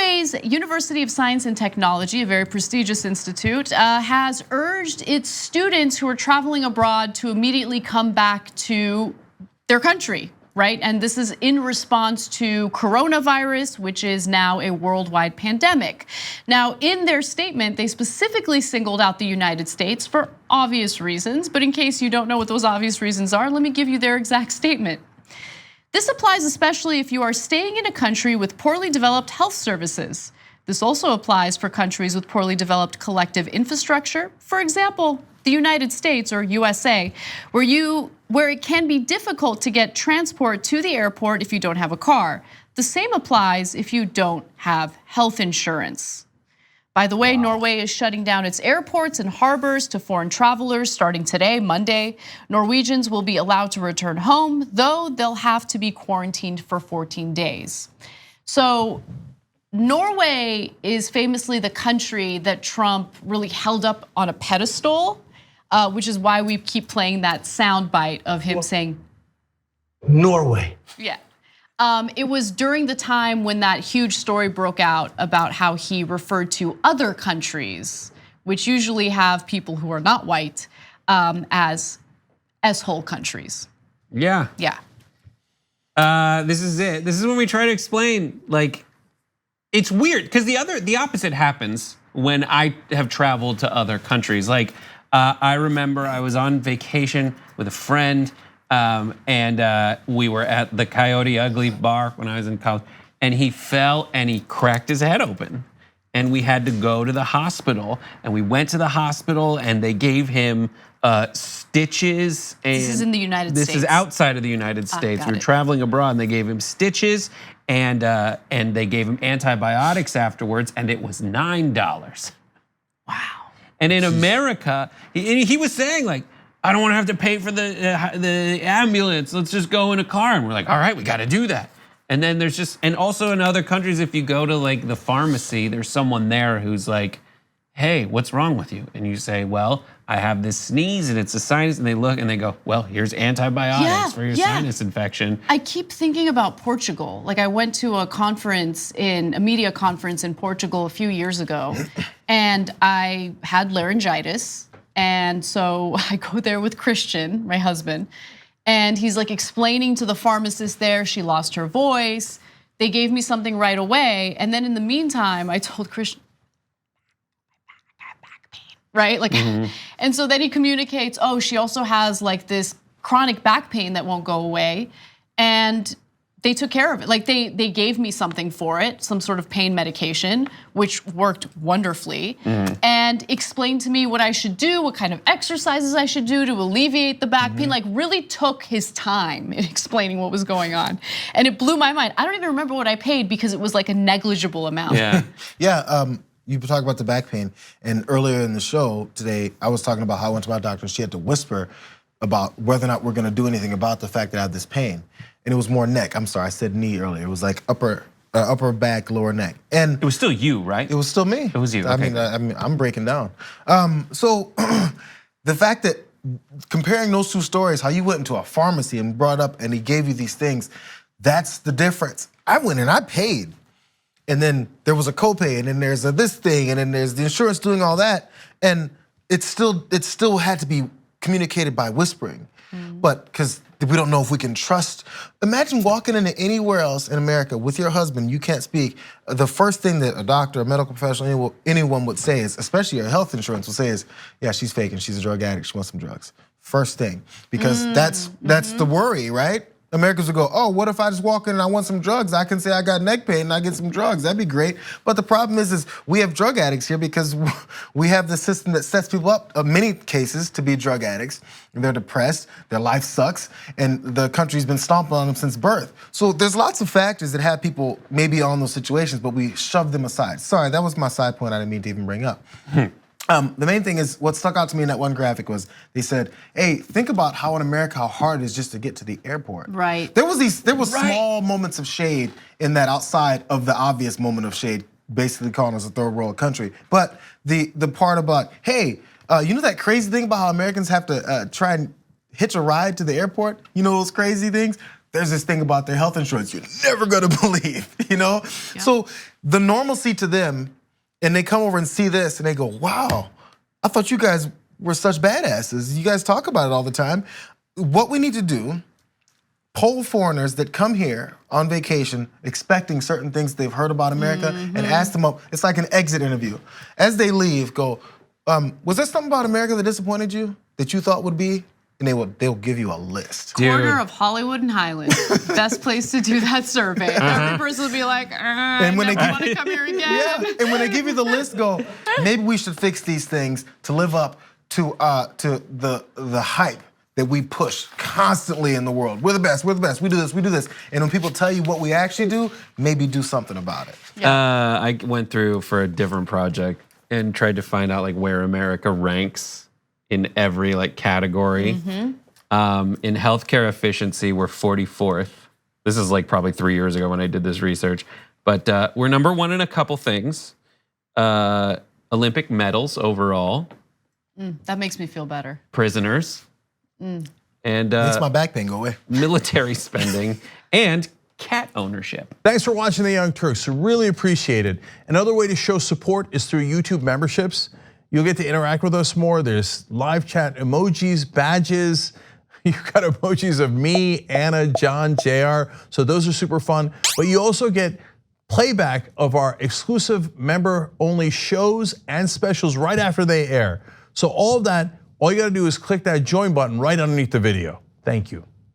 Norway's University of Science and Technology, a very prestigious institute, has urged its students who are traveling abroad to immediately come back to their country, right? And this is in response to coronavirus, which is now a worldwide pandemic. Now, in their statement, they specifically singled out the United States for obvious reasons, but in case you don't know what those obvious reasons are, let me give you their exact statement. This applies especially if you are staying in a country with poorly developed health services. This also applies for countries with poorly developed collective infrastructure. For example, the United States or USA, where it can be difficult to get transport to the airport if you don't have a car. The same applies if you don't have health insurance. By the way, Norway is shutting down its airports and harbors to foreign travelers starting today, Monday. Norwegians will be allowed to return home, though they'll have to be quarantined for 14 days. So Norway is famously the country that Trump really held up on a pedestal, which is why we keep playing that sound bite of him saying, Norway. Yeah. It was during the time when that huge story broke out about how he referred to other countries, which usually have people who are not white, as S-hole countries. Yeah. Yeah. This is it. This is when we try to explain, like, it's weird because the opposite happens when I have traveled to other countries. Like, I remember I was on vacation with a friend. And we were at the Coyote Ugly bar when I was in college, and he fell and he cracked his head open, and we had to go to the hospital. And we went to the hospital, and they gave him stitches. And this is in the United States. This is outside of the United States. We were it. traveling abroad, and they gave him stitches, and they gave him antibiotics afterwards, and it was $9. Wow. And in America, he was saying like, I don't want to have to pay for the ambulance. Let's just go in a car. And we're like, all right, we got to do that. And then there's just, and also in other countries, if you go to like the pharmacy, there's someone there who's like, hey, what's wrong with you? And you say, well, I have this sneeze and it's a sinus. And they look and they go, well, here's antibiotics for your sinus infection. I keep thinking about Portugal. Like I went to a media conference in Portugal a few years ago, and I had laryngitis. And so I go there with Christian, my husband, and he's like explaining to the pharmacist there, she lost her voice. They gave me something right away. And then in the meantime, I told Christian, back pain, right? Like, and so then he communicates, oh, she also has like this chronic back pain that won't go away. And they took care of it. Like they gave me something for it, some sort of pain medication, which worked wonderfully, and explained to me what I should do, what kind of exercises I should do to alleviate the back pain. Like really took his time in explaining what was going on. And it blew my mind. I don't even remember what I paid because it was like a negligible amount. Yeah. Yeah, you talk about the back pain, and earlier in the show today, I was talking about how I went to my doctor and she had to whisper about whether or not we're gonna do anything about the fact that I have this pain. And it was more neck. I'm sorry, I said knee earlier. It was like upper back, lower neck. And it was still you, right? It was still me. It was you. I Okay. mean, I'm breaking down. So the fact that comparing those two stories, how you went into a pharmacy and brought up and he gave you these things, that's the difference. I went and I paid. And then there was a copay, and then there's this thing, and then there's the insurance doing all that. And it still had to be communicated by whispering. But because we don't know if we can trust. Imagine walking into anywhere else in America with your husband, you can't speak. The first thing that a doctor, a medical professional, anyone would say is, especially your health insurance will say is, yeah, she's faking, she's a drug addict, she wants some drugs. First thing, because that's the worry, right? Americans would go, oh, what if I just walk in and I want some drugs? I can say I got neck pain and I get some drugs, that'd be great. But the problem is we have drug addicts here because we have the system that sets people up, in many cases, to be drug addicts. They're depressed, their life sucks, and the country's been stomping on them since birth. So there's lots of factors that have people maybe on those situations, but we shove them aside. Sorry, that was my side point I didn't mean to even bring up. The main thing is, what stuck out to me in that one graphic was they said, hey, think about how in America, how hard it is just to get to the airport. Right. There was small moments of shade in that outside of the obvious moment of shade, basically calling us a third world country. But the part about, hey, you know that crazy thing about how Americans have to try and hitch a ride to the airport? You know those crazy things? There's this thing about their health insurance you're never gonna believe, you know? Yeah. So the normalcy to them, and they come over and see this and they go, wow, I thought you guys were such badasses. You guys talk about it all the time. What we need to do, poll foreigners that come here on vacation expecting certain things they've heard about America and ask them up. It's like an exit interview. As they leave, go, was there something about America that disappointed you that you thought would be? And they'll give you a list. Corner of Hollywood and Highland, best place to do that survey. Every person will be like, I never want to come here again. Yeah, and when they give you the list, go, maybe we should fix these things to live up to the hype that we push constantly in the world. We're the best, we do this, we do this. And when people tell you what we actually do, maybe do something about it. Yeah. I went through for a different project and tried to find out like where America ranks in every like category. In healthcare efficiency, we're 44th. This is like probably 3 years ago when I did this research. But we're number one in a couple things. Olympic medals overall. That makes me feel better. Prisoners. And Makes my back pain go away. military spending and cat ownership. Thanks for watching the Young Turks. We really appreciate it. Another way to show support is through YouTube memberships. You'll get to interact with us more. There's live chat emojis, badges. You've got emojis of me, Anna, John, Jayar. So those are super fun. But you also get playback of our exclusive member-only shows and specials right after they air. So all of that, all you gotta do is click that join button right underneath the video. Thank you.